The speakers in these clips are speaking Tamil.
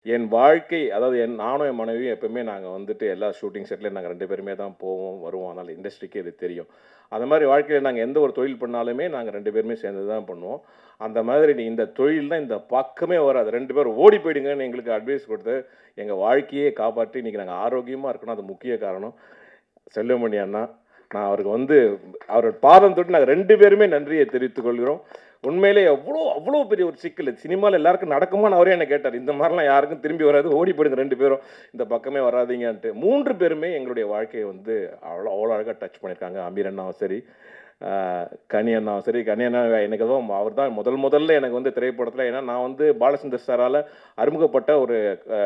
என் வாழ்க்கை அதாவது நானும் என் மனைவியும் எப்பவுமே நாங்க வந்துட்டு எல்லா ஷூட்டிங் செட்லயும் நாங்க 2 பேருமே தான் போவோம், வருவோம். அதனால இண்டஸ்ட்ரிக்கே இது தெரியும். அந்த மாரி வாழ்க்கையில நாங்க எந்த ஒரு தொழில் பண்ணாலுமே நாங்க 2 பேருமே சேர்ந்து தான் பண்ணுவோம். அந்த மாதிரி நீ இந்த தொழில்னா இந்த பக்கமே வராது. 2 பேரும் ஓடி போயிடுங்கன்னு எங்களுக்கு அட்வைஸ் குடுத்து, எங்க வாழ்க்கையே காப்பாற்றி இன்னைக்கு நாங்க ஆரோக்கியமா இருக்கணும். அது முக்கிய காரணம். செல்வமணி அண்ணா. நான் அவருக்கு வந்து அவரோட பாதம் தொட்டு நாங்க 2 பேருமே நன்றிய தெரிவித்துக் கொள்கிறோம். உண்மையிலே அவ்ளோ பெரிய ஒரு சிக்கல். சினிமால எல்லாருக்கும் நடக்குமான்னு அவரே என்ன கேட்டாரு. இந்த மாரிலாம் யாருக்கும் திரும்பி வராது. ஓடி போயிடுங்க 2 பேரும். இந்த பக்கமே வராதீங்கன்ட்டு. 3 பேருமே எங்களுடைய வாழ்க்கைய வந்து அவ்ளோ அழகா டச் பண்ணியிருக்காங்க. அமீர் அண்ணாவும் சரி, அ கனி அண்ணாவும் சரி. கனி அண்ணா எனக்கு எதுவும் அவர் தான் முதல்ல எனக்கு வந்து திரைப்படத்தில ஏன்னா நான் வந்து பாலச்சந்தர் சாரால அறிமுகப்பட்ட ஒரு அ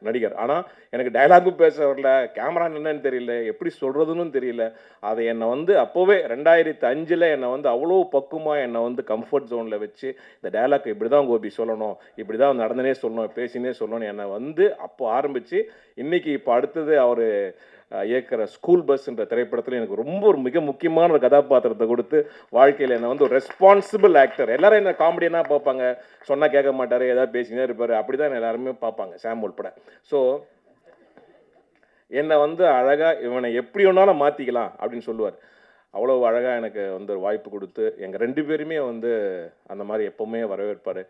நடிகர். ஆனா எனக்கு டயலாக்கும் பேச வரல. கேமரா என்னன்னு தெரியல. எப்படி சொல்றதுன்னும் தெரியல. அத என்ன வந்து அப்பவே 2005ல என்ன வந்து அவ்வளோ பக்குவமா என்ன வந்து கம்ஃபர்ட் ஜோன்ல வச்சு, இந்த டயலாக் இப்படிதான் கோபி சொல்லணும். இப்படிதான் நடந்துனே சொல்லணும். பேசினே சொல்லணும்னு என்ன வந்து அப்போ ஆரம்பிச்சு, இன்னைக்கு இப்ப அடுத்தது அவரு இயக்குற ஸ்கூல் பஸ்ன்ற திரைப்படத்துல எனக்கு ரொம்ப ஒரு மிக முக்கியமான ஒரு கதாபாத்திரத்த குடுத்து, வாழ்க்கையில என்ன வந்து ஒரு ரெஸ்பான்சிபிள் ஆக்டர். எல்லாரும் என்ன காமெடியனா பார்ப்பாங்க. சொன்னா கேட்க மாட்டாரு. ஏதாவது பேசினே இருப்பாரு. அப்படிதான் என்ன எல்லாருமே பார்ப்பாங்க. சாம் உட்பட. ஸோ என்ன வந்து அழகா இவன எப்படி வேணாலும் மாத்திக்கலாம் அப்படின்னு சொல்லுவாரு. அவ்வளவு அழகா எனக்கு வந்து ஒரு வாய்ப்பு குடுத்து, எங்க 2 பேருமே வந்து அந்த மாரி எப்பவுமே வரவேற்பாரு.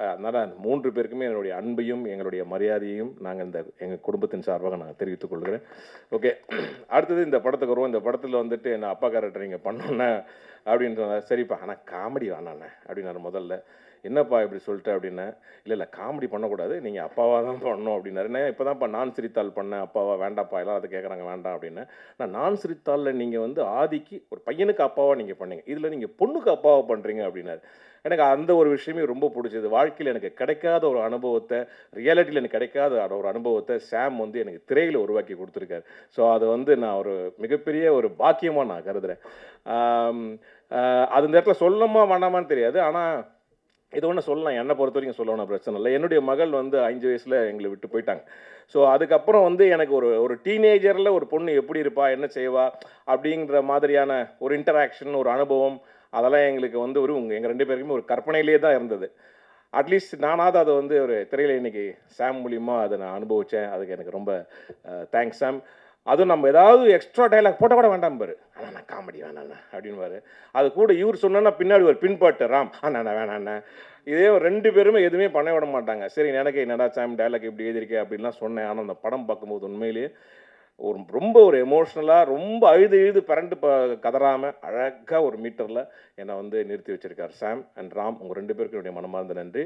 அதனால அந்த 3 பேருக்குமே என்னுடைய அன்பையும், எங்களுடைய மரியாதையையும் நாங்க எங்க குடும்பத்தின் சார்பாக நான் தெரிவித்துக் கொள்கிறேன். ஓகே. அடுத்தது இந்த படத்துக்கு வருவோம். இந்த படத்துல வந்துட்டு என்ன அப்பா கேரக்டர் நீங்க பண்ணணும்னா அப்படின்னு சொன்னாரு. சரிப்பா, ஆனா காமெடி வேணாண்ணே அப்படின்னாரு முதல்ல. என்னப்பா இப்படி சொல்லிட்ட அப்படின்னேன். இல்ல காமெடி பண்ணக்கூடாது. நீங்க அப்பாவா தான் பண்ணணும் அப்படின்னாரு. நான் இப்பதான்ப்பா நான் சிரித்தால் பண்ணேன். அப்பாவா வேண்டாம்ப்பா எல்லாரும் அத கேட்கறாங்க வேண்டாம் அப்படின்னேன். நான் சிரித்தால்ல நீங்க வந்து ஆதிக்கு ஒரு பையனுக்கு அப்பாவா நீங்க பண்ணீங்க. இதுல நீங்க பொண்ணுக்கு அப்பாவா பண்றீங்க அப்படின்னாரு. எனக்கு அந்த ஒரு விஷயமே ரொம்ப புடிச்சது. வாழ்க்கையில எனக்கு கிடைக்காத ஒரு அனுபவத்த, ரியாலிட்டில எனக்கு கிடைக்காத ஒரு அனுபவத்த சாம் வந்து எனக்கு திரையில உருவாக்கி குடுத்துருக்காரு. ஸோ அது வந்து நான் ஒரு மிகப்பெரிய ஒரு பாக்கியமா நான் கருதுறேன். ஆம், அது இந்த இடத்துல சொல்லணுமா வேணாமான்னு தெரியாது. ஆனா இது ஒண்ணு சொல்லலாம். என்ன பொறுத்தவரைக்கும் சொல்ல ஒண்ணும் பிரச்சனை இல்ல. என்னுடைய மகள் வந்து 5 வயசுல எங்கள விட்டு போயிட்டாங்க. ஸோ அதுக்கப்புறம் வந்து எனக்கு ஒரு ஒரு டீனேஜர்ல ஒரு பொண்ணு எப்படி இருப்பா? என்ன செய்வா? அப்படிங்கிற மாதிரியான ஒரு இன்டராக்ஷன், ஒரு அனுபவம் அதெல்லாம் எங்களுக்கு வந்து எங்க 2 பேருக்குமே ஒரு கற்பனையிலேயே தான் இருந்தது. அட்லீஸ்ட் நானாவது அத வந்து ஒரு திரையில இன்னைக்கு சாம் மூலியமா அத நான் அனுபவிச்சேன். அதுக்கு எனக்கு ரொம்ப தேங்க்ஸ் சாம். அதுவும் நம்ம ஏதாவது எக்ஸ்ட்ரா டயலாக் போட்டா கூட வேண்டாம்பாரு. "அண்ணா காமெடி வேணாண்ணா" அப்படின்னுவாரு. அது கூட இவரு சொன்னார்னா பின்னாடி ஒரு பின்பாட்டு ராம், "அண்ணா வேணாண்ணா." இதே 2 பேருமே எதுவுமே பண்ண விட மாட்டாங்க. சரி எனக்கு என்னடா சாம் டயலாக் இப்படி எழுதியிருக்கே அப்படின்லாம் சொன்னேன். ஆனா அந்த படம் பார்க்கும்போது உண்மையிலேயே ரொம்ப ஒரு எமோஷனலா ரொம்ப அழுது அழுது பெரண்டு கதறாம அழகா ஒரு மீட்டர்ல என்ன வந்து நிறுத்தி வச்சிருக்காரு சாம் அண்ட் ராம். உங்க 2 பேருக்கும் என்னுடைய மனமார்ந்த நன்றி.